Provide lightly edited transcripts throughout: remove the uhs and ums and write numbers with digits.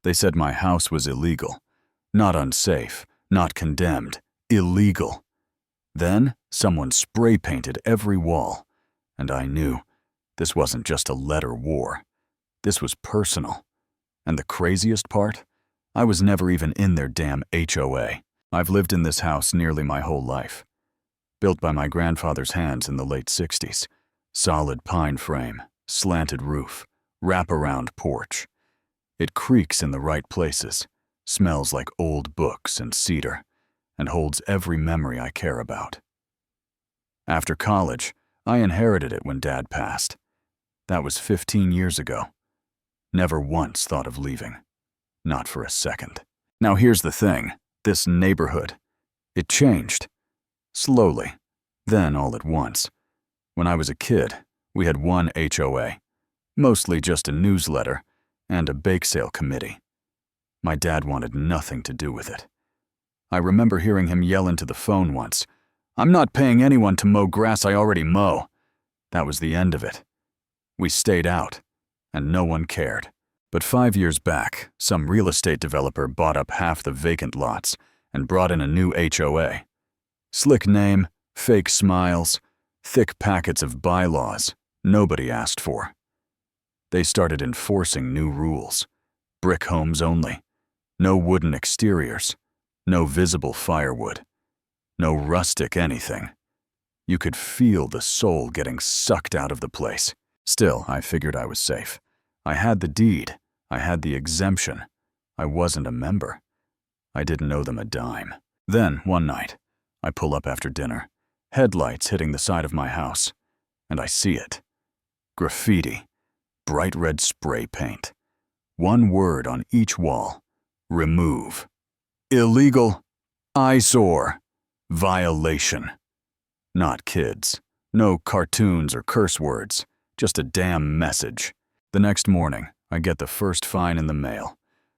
They said my house was illegal. Not unsafe, not condemned, illegal. Then someone spray-painted every wall, and I knew this wasn't just a letter war. This was personal. And the craziest part? I was never even in their damn HOA. I've lived in this house nearly my whole life. Built by my grandfather's hands in the late 60s. Solid pine frame, slanted roof, wrap-around porch. It creaks in the right places, smells like old books and cedar, and holds every memory I care about. After college, I inherited it when Dad passed. That was 15 years ago. Never once thought of leaving. Not for a second. Now here's the thing, this neighborhood. It changed. Slowly. Then all at once. When I was a kid, we had one HOA. Mostly just a newsletter and a bake sale committee. My dad wanted nothing to do with it. I remember hearing him yell into the phone once, "I'm not paying anyone to mow grass I already mow." That was the end of it. We stayed out, and no one cared. But 5 years back, some real estate developer bought up half the vacant lots and brought in a new HOA. Slick name, fake smiles, thick packets of bylaws nobody asked for. They started enforcing new rules. Brick homes only. No wooden exteriors. No visible firewood. No rustic anything. You could feel the soul getting sucked out of the place. Still, I figured I was safe. I had the deed. I had the exemption. I wasn't a member. I didn't owe them a dime. Then, one night, I pull up after dinner, headlights hitting the side of my house, and I see it. Graffiti. Bright red spray paint. One word on each wall. Remove. Illegal. Eyesore. Violation. Not kids. No cartoons or curse words. Just a damn message. The next morning, I get the first fine in the mail.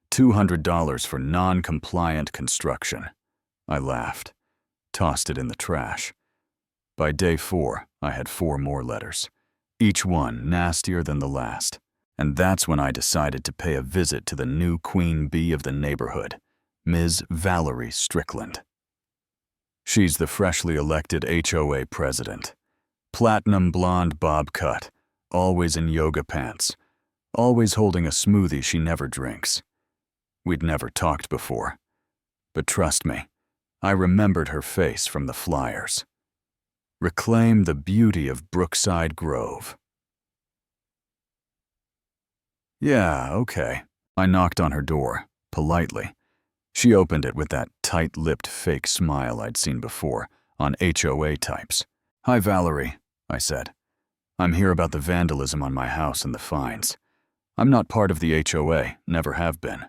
$200 for non-compliant construction. I laughed. Tossed it in the trash. By day 4, I had 4 more letters. Each one nastier than the last. And that's when I decided to pay a visit to the new queen bee of the neighborhood, Ms. Valerie Strickland. She's the freshly elected HOA president. Platinum blonde bob cut, always in yoga pants, always holding a smoothie she never drinks. We'd never talked before. But trust me, I remembered her face from the flyers. Reclaim the beauty of Brookside Grove. Yeah, okay. I knocked on her door, politely. She opened it with that tight-lipped fake smile I'd seen before on HOA types. "Hi, Valerie," I said. "I'm here about the vandalism on my house and the fines. I'm not part of the HOA, never have been.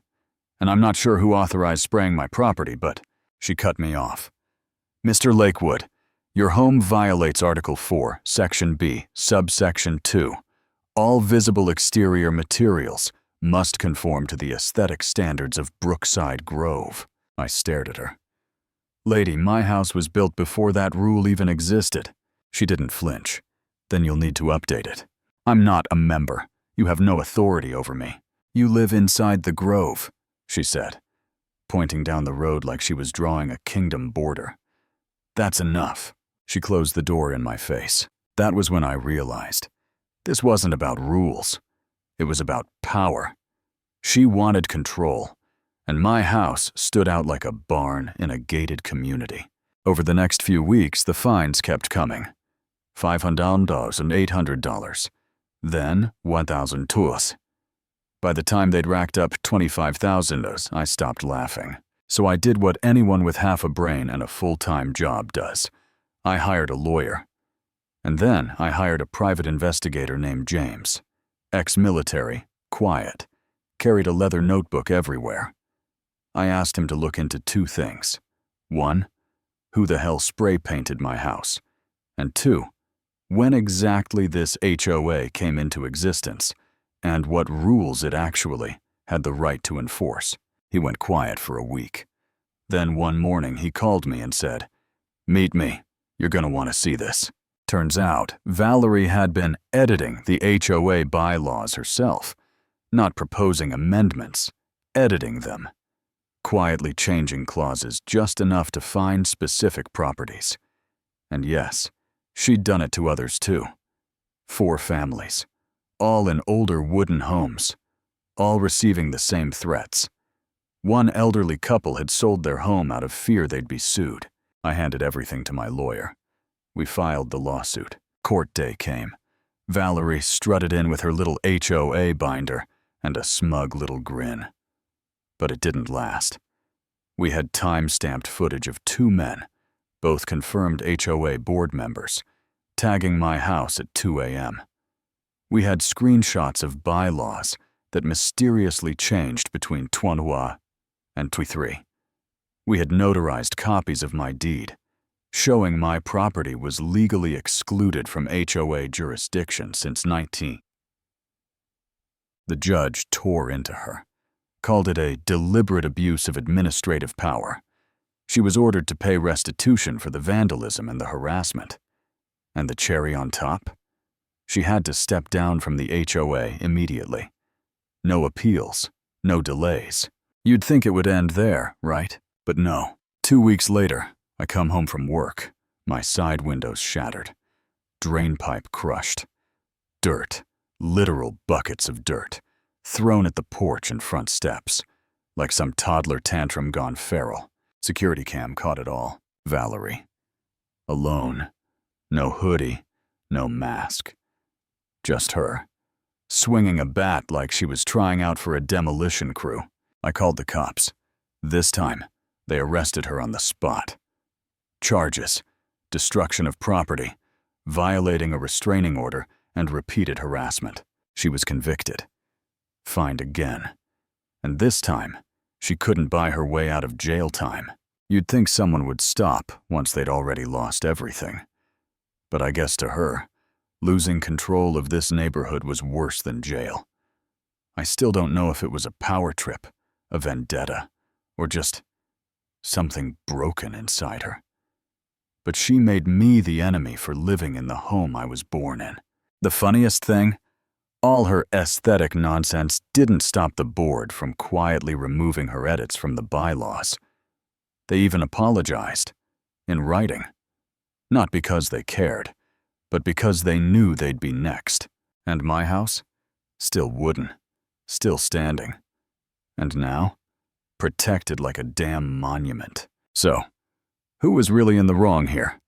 And I'm not sure who authorized spraying my property, but..." She cut me off. "Mr. Lakewood, your home violates Article 4, Section B, Subsection 2. All visible exterior materials must conform to the aesthetic standards of Brookside Grove." I stared at her. "Lady, my house was built before that rule even existed." She didn't flinch. "Then you'll need to update it. I'm not a member. You have no authority over me. You live inside the Grove," she said, pointing down the road like she was drawing a kingdom border. "That's enough." She closed the door in my face. That was when I realized. This wasn't about rules. It was about power. She wanted control, and my house stood out like a barn in a gated community. Over the next few weeks, the fines kept coming. $500 and $800. Then $1,000. By the time they'd racked up $25,000, I stopped laughing. So I did what anyone with half a brain and a full-time job does. I hired a lawyer. And then I hired a private investigator named James. Ex-military, quiet, carried a leather notebook everywhere. I asked him to look into 2 things. 1, who the hell spray-painted my house? And 2, when exactly this HOA came into existence, and what rules it actually had the right to enforce. He went quiet for a week. Then one morning he called me and said, "Meet me. You're gonna want to see this." Turns out, Valerie had been editing the HOA bylaws herself, not proposing amendments, editing them, quietly changing clauses just enough to find specific properties. And yes, she'd done it to others too. 4 families, all in older wooden homes, all receiving the same threats. One elderly couple had sold their home out of fear they'd be sued. I handed everything to my lawyer. We filed the lawsuit. Court day came. Valerie strutted in with her little HOA binder and a smug little grin. But it didn't last. We had time-stamped footage of 2 men, both confirmed HOA board members, tagging my house at 2 a.m. We had screenshots of bylaws that mysteriously changed between 23 and 23. We had notarized copies of my deed, showing my property was legally excluded from HOA jurisdiction since 19. The judge tore into her, called it a deliberate abuse of administrative power. She was ordered to pay restitution for the vandalism and the harassment. And the cherry on top? She had to step down from the HOA immediately. No appeals, no delays. You'd think it would end there, right? But no. 2 weeks later, I come home from work, my side windows shattered, drain pipe crushed, dirt, literal buckets of dirt, thrown at the porch and front steps, like some toddler tantrum gone feral. Security cam caught it all. Valerie. Alone. No hoodie, no mask. Just her, swinging a bat like she was trying out for a demolition crew. I called the cops. This time, they arrested her on the spot. Charges: destruction of property, violating a restraining order, and repeated harassment. She was convicted. Fined again. And this time, she couldn't buy her way out of jail time. You'd think someone would stop once they'd already lost everything. But I guess to her, losing control of this neighborhood was worse than jail. I still don't know if it was a power trip, a vendetta, or just something broken inside her. But she made me the enemy for living in the home I was born in. The funniest thing? All her aesthetic nonsense didn't stop the board from quietly removing her edits from the bylaws. They even apologized, in writing. Not because they cared, but because they knew they'd be next. And my house? Still wooden, still standing. And now? Protected like a damn monument. So, who was really in the wrong here?